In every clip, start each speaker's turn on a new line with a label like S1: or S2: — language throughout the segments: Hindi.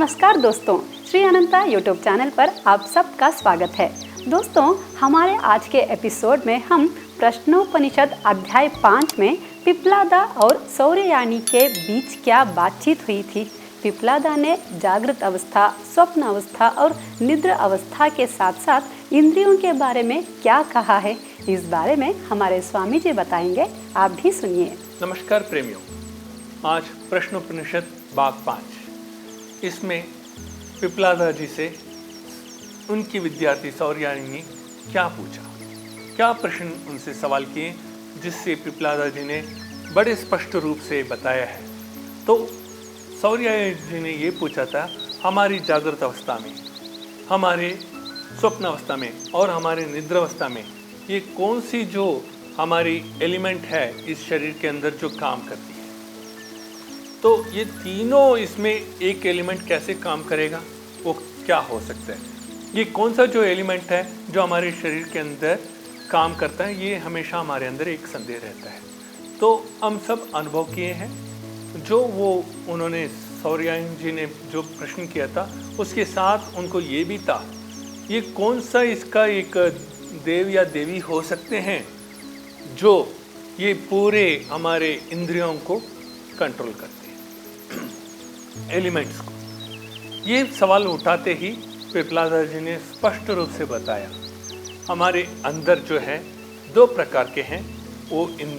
S1: नमस्कार दोस्तों, श्री अनंता यूट्यूब चैनल पर आप सबका स्वागत है। दोस्तों, हमारे आज के एपिसोड में हम प्रश्नोपनिषद अध्याय 5 में पिप्लादा और सौर्ययानी के बीच क्या बातचीत हुई थी। पिप्लादा ने जागृत अवस्था, स्वप्न अवस्था और निद्रा अवस्था के साथ साथ इंद्रियों के बारे में क्या कहा है, इस बारे में हमारे स्वामी जी बताएंगे। आप भी सुनिए।
S2: नमस्कार प्रेमियों, आज प्रश्नोपनिषद भाग 5, इसमें पिप्लादा जी से उनकी विद्यार्थी सौर्ययानी ने क्या पूछा, क्या प्रश्न उनसे सवाल किए, जिससे पिप्लादा जी ने बड़े स्पष्ट रूप से बताया है। तो सौर्ययानी जी ने ये पूछा था, हमारी जागृत अवस्था में, हमारे स्वप्न अवस्था में और हमारे निद्रा अवस्था में ये कौन सी जो हमारी एलिमेंट है इस शरीर के अंदर जो काम करती है। तो ये तीनों इसमें एक एलिमेंट कैसे काम करेगा, वो क्या हो सकता है। ये कौन सा जो एलिमेंट है जो हमारे शरीर के अंदर काम करता है, ये हमेशा हमारे अंदर एक संदेह रहता है। तो हम सब अनुभव किए हैं, जो वो उन्होंने सौर्ययानी जी ने जो प्रश्न किया था उसके साथ उनको ये भी था, ये कौन सा इसका एक देव या देवी हो सकते हैं जो ये पूरे हमारे इंद्रियों को कंट्रोल करते हैं, एलिमेंट्स को। ये सवाल उठाते ही पिप्लादा जी ने स्पष्ट रूप से बताया, हमारे अंदर जो है दो प्रकार के हैं, वो इन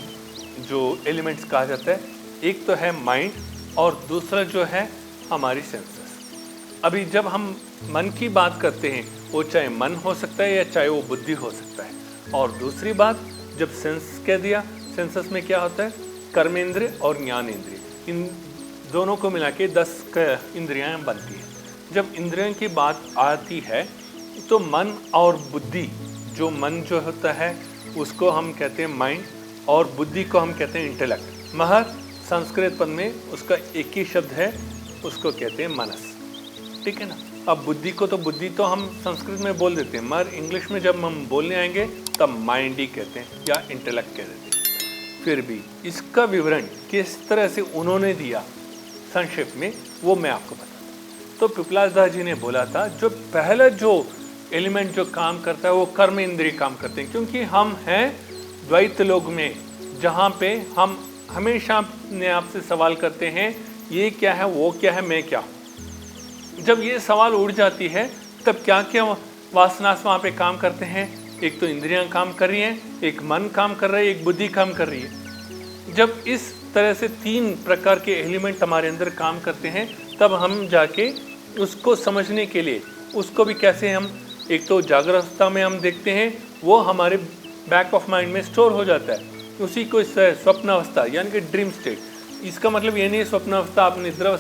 S2: जो एलिमेंट्स कहा जाता है, एक तो है माइंड और दूसरा जो है हमारी सेंसेस। अभी जब हम मन की बात करते हैं, वो चाहे मन हो सकता है या चाहे वो बुद्धि हो सकता है। और दूसरी बात, जब सेंस कह दिया, सेंसेस में क्या होता है, कर्मेंद्रिय और ज्ञानेंद्रिय, इन दोनों को मिला के 10 इंद्रियां बनती हैं। जब इंद्रियों की बात आती है तो मन और बुद्धि, जो मन जो होता है उसको हम कहते हैं माइंड और बुद्धि को हम कहते हैं इंटेलेक्ट। महर संस्कृत पद में उसका एक ही शब्द है, उसको कहते हैं मनस, ठीक है ना। अब बुद्धि को तो बुद्धि तो हम संस्कृत में बोल देते हैं, मगर इंग्लिश में जब हम बोलने आएंगे तब माइंड ही कहते हैं या इंटेलेक्ट कह देते हैं। फिर भी इसका विवरण किस तरह से उन्होंने दिया संक्षेप में, वो मैं आपको बताता हूँ। तो पिप्लादा जी ने बोला था, जो पहला जो एलिमेंट जो काम करता है वो कर्म इंद्रिय काम करते हैं, क्योंकि हम हैं द्वैत लोक में, जहाँ पे हम हमेशा अपने आप से सवाल करते हैं, ये क्या है, वो क्या है, मैं क्या हूँ। जब ये सवाल उड़ जाती है तब क्या क्या वासनास वहाँ पे काम करते हैं। एक तो इंद्रियां काम कर रही हैं, एक मन काम कर रहा है, एक बुद्धि काम कर रही है। जब इस तरह से 3 प्रकार के एलिमेंट हमारे अंदर काम करते हैं, तब हम जाके उसको समझने के लिए, उसको भी कैसे हम, एक तो जागृत अवस्था में हम देखते हैं, वो हमारे बैक ऑफ माइंड में स्टोर हो जाता है। उसी को स्वप्न अवस्था यानी कि ड्रीम स्टेट। इसका मतलब ये नहीं है स्वप्न अवस्था आप निद्रा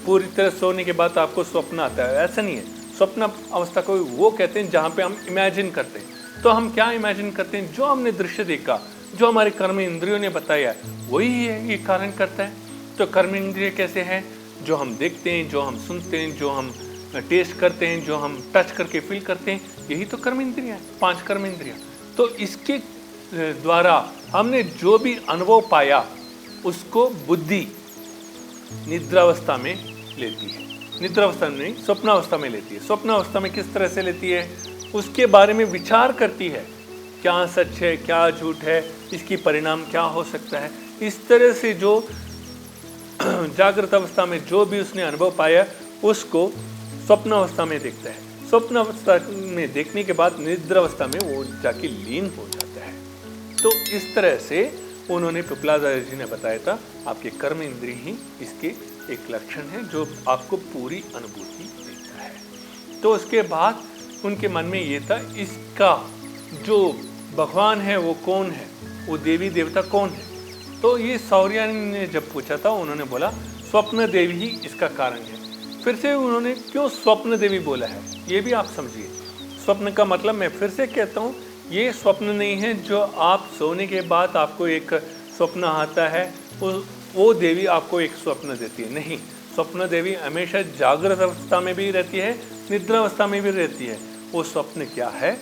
S2: पूरी तरह सोने के बाद आपको स्वप्न आता है, ऐसा नहीं है। स्वप्न अवस्था को वो कहते हैं जहाँ पे हम इमेजिन करते हैं। तो हम क्या इमेजिन करते हैं, जो हमने दृश्य देखा, जो हमारे कर्म इंद्रियों ने बताया, वही है ये कारण करता है। तो कर्म इंद्रिय कैसे हैं, जो हम देखते हैं, जो हम सुनते हैं, जो हम टेस्ट करते हैं, जो हम टच करके फील करते हैं, यही तो कर्म इंद्रियाँ हैं, 5 कर्म इंद्रियाँ। तो इसके द्वारा हमने जो भी अनुभव पाया उसको बुद्धि निद्रावस्था में लेती है, निद्रावस्था में नहीं, स्वप्नावस्था में लेती है। स्वप्नावस्था में किस तरह से लेती है, उसके बारे में विचार करती है, क्या सच है, क्या झूठ है, इसकी परिणाम क्या हो सकता है। इस तरह से जो जागृत अवस्था में जो भी उसने अनुभव पाया उसको स्वप्नावस्था में देखता है। स्वप्नावस्था में देखने के बाद निद्रावस्था में वो जाके लीन हो जाता है। तो इस तरह से उन्होंने पिप्लादा जी ने बताया था, आपके कर्म इंद्रिय ही इसके एक लक्षण है जो आपको पूरी अनुभूति देता है। तो उसके बाद उनके मन में ये था, इसका जो भगवान है वो कौन है, वो देवी देवता कौन है। तो ये सौर्ययानी ने जब पूछा था, उन्होंने बोला स्वप्न देवी ही इसका कारण है। फिर से उन्होंने क्यों स्वप्न देवी बोला है, ये भी आप समझिए। स्वप्न का मतलब, मैं फिर से कहता हूँ, ये स्वप्न नहीं है जो आप सोने के बाद आपको एक स्वप्न आता है, वो देवी आपको एक स्वप्न देती है, नहीं। स्वप्न देवी हमेशा जागृत अवस्था में भी रहती है, निद्रा अवस्था में भी रहती है। वो स्वप्न क्या है,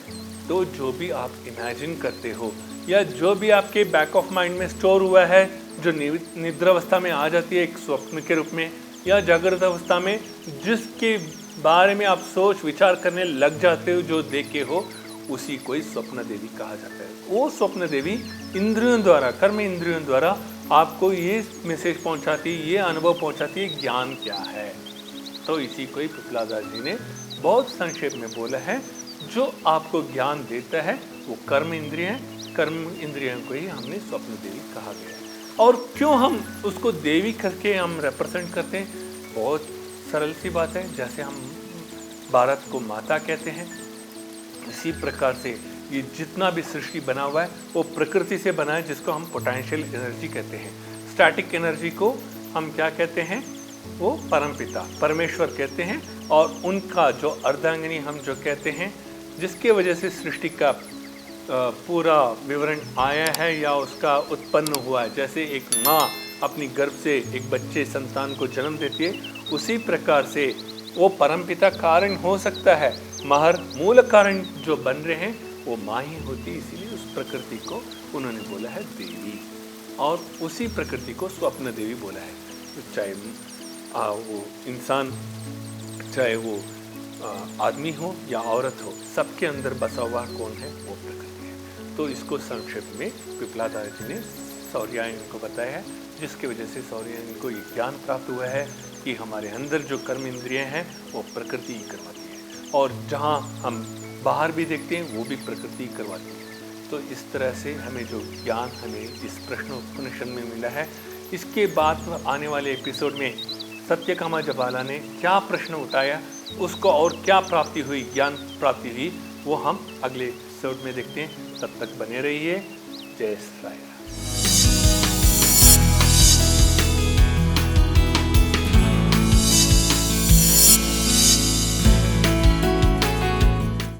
S2: तो जो भी आप इमेजिन करते हो या जो भी आपके बैक ऑफ माइंड में स्टोर हुआ है, जो निद्रा अवस्था में आ जाती है एक स्वप्न के रूप में या जागृत अवस्था में जिसके बारे में आप सोच विचार करने लग जाते हो, जो देखे हो, उसी को ही स्वप्न देवी कहा जाता है। वो स्वप्न देवी इंद्रियों द्वारा, कर्म इंद्रियों द्वारा आपको ये मैसेज पहुंचाती है, ये अनुभव पहुंचाती है ज्ञान क्या है। तो इसी को ही पिपलादा जी ने बहुत संक्षेप में बोला है। जो आपको ज्ञान देता है वो कर्म इंद्रिय है, कर्म इंद्रियों को ही हमने स्वप्न देवी कहा गया है। और क्यों हम उसको देवी करके हम रिप्रेजेंट करते हैं, बहुत सरल सी बात है। जैसे हम भारत को माता कहते हैं, इसी प्रकार से ये जितना भी सृष्टि बना हुआ है वो प्रकृति से बना है, जिसको हम पोटेंशियल एनर्जी कहते हैं। स्टैटिक एनर्जी को हम क्या कहते हैं, वो परमपिता परमेश्वर कहते हैं। और उनका जो अर्धांगिनी हम जो कहते हैं, जिसके वजह से सृष्टि का पूरा विवरण आया है या उसका उत्पन्न हुआ है। जैसे एक माँ अपनी गर्भ से एक बच्चे संतान को जन्म देती है, उसी प्रकार से वो परमपिता कारण हो सकता है, मगर मूल कारण जो बन रहे हैं वो माँ ही होती है। इसीलिए उस प्रकृति को उन्होंने बोला है देवी, और उसी प्रकृति को स्वप्न देवी बोला है। चाहे वो इंसान, चाहे वो आदमी हो या औरत हो, सबके अंदर बसा हुआ कौन है, वो प्रकृति है। तो इसको संक्षेप में पिपलादा जी ने सौर्यायन को बताया है, जिसकी वजह से सौर्यायन को ये ज्ञान प्राप्त हुआ है कि हमारे अंदर जो कर्म इंद्रियां हैं वो प्रकृति ही करवाती है, और जहाँ हम बाहर भी देखते हैं वो भी प्रकृति ही करवाती है। तो इस तरह से हमें जो ज्ञान हमें इस प्रश्नोपनिषद में मिला है, इसके बाद आने वाले एपिसोड में सत्यकामा जबाला ने क्या प्रश्न उठाया, उसको और क्या प्राप्ति हुई, ज्ञान प्राप्ति हुई, वो हम अगले एपिसोड में देखते हैं। तब तक बने रहिए। जय श्री राम।